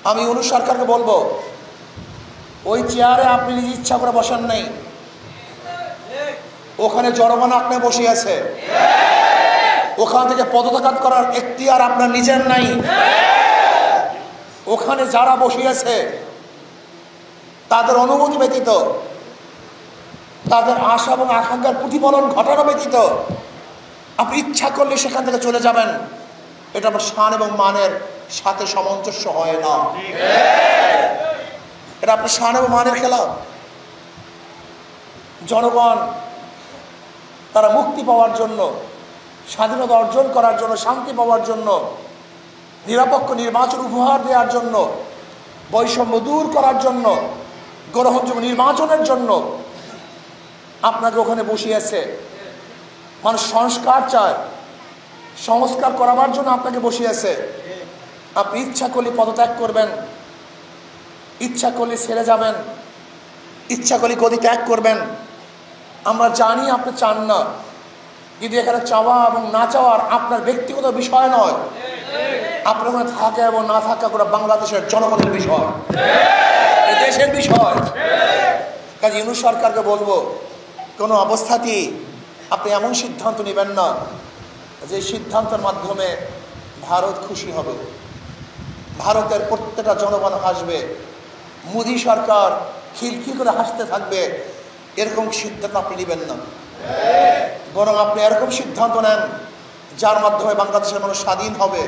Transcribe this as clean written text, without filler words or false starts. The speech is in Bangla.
আমি ইউনূস সরকারকে বলবো, ওই চেয়ারে আপনি নিজ ইচ্ছা করে বসেন নাই, ওখানে জনগণ আপনি বসে আছে। ওখান থেকে পদত্যাগ করার এখতিয়ার আপনার নিজের নাই। ওখানে যারা বসে আছে তাদের অনুমতি ব্যতীত, তাদের আশা এবং আকাঙ্ক্ষার প্রতিফলন ঘটানো ব্যতীত আপনি ইচ্ছা করলে সেখান থেকে চলে যাবেন, এটা আমার শান এবং মানের সাথে সামঞ্জস্য হয় না। এটা আপনার শান এবং মানের খেলা। জনগণ তারা মুক্তি পাওয়ার জন্য, স্বাধীনতা অর্জন করার জন্য, শান্তি পাওয়ার জন্য, নিরপেক্ষ নির্বাচন উপহার দেওয়ার জন্য, বৈষম্য দূর করার জন্য, গ্রহণযোগ্য নির্বাচনের জন্য আপনাকে ওখানে বসিয়েছে। মানুষ সংস্কার চায়, সংস্কার করাবার জন্য আপনাকে বসিয়েছে। আপনি ইচ্ছা করলে পদত্যাগ করবেন, ইচ্ছা করলে ছেড়ে যাবেন, ইচ্ছা করলে গদি ত্যাগ করবেন। আমরা জানি আপনি চান না, কিন্তু এখানে চাওয়া এবং না চাওয়ার আপনার ব্যক্তিগত বিষয় নয়, আপনার ওখানে থাকা এবং না থাকা করে বাংলাদেশের জনগণের বিষয়, দেশের বিষয়। কাজে ইউনূস সরকারকে বলবো, কোনো অবস্থাতেই আপনি এমন সিদ্ধান্ত নেবেন না যে সিদ্ধান্তের মাধ্যমে ভারত খুশি হবে, ভারতের প্রত্যেকটা জনগণ হাসবে, মোদী সরকার খিলখিল করে হাসতে থাকবে। এরকম সিদ্ধান্ত আপনি নেবেন না, বরং আপনি এরকম সিদ্ধান্ত নেন যার মাধ্যমে বাংলাদেশের মানুষ স্বাধীন হবে।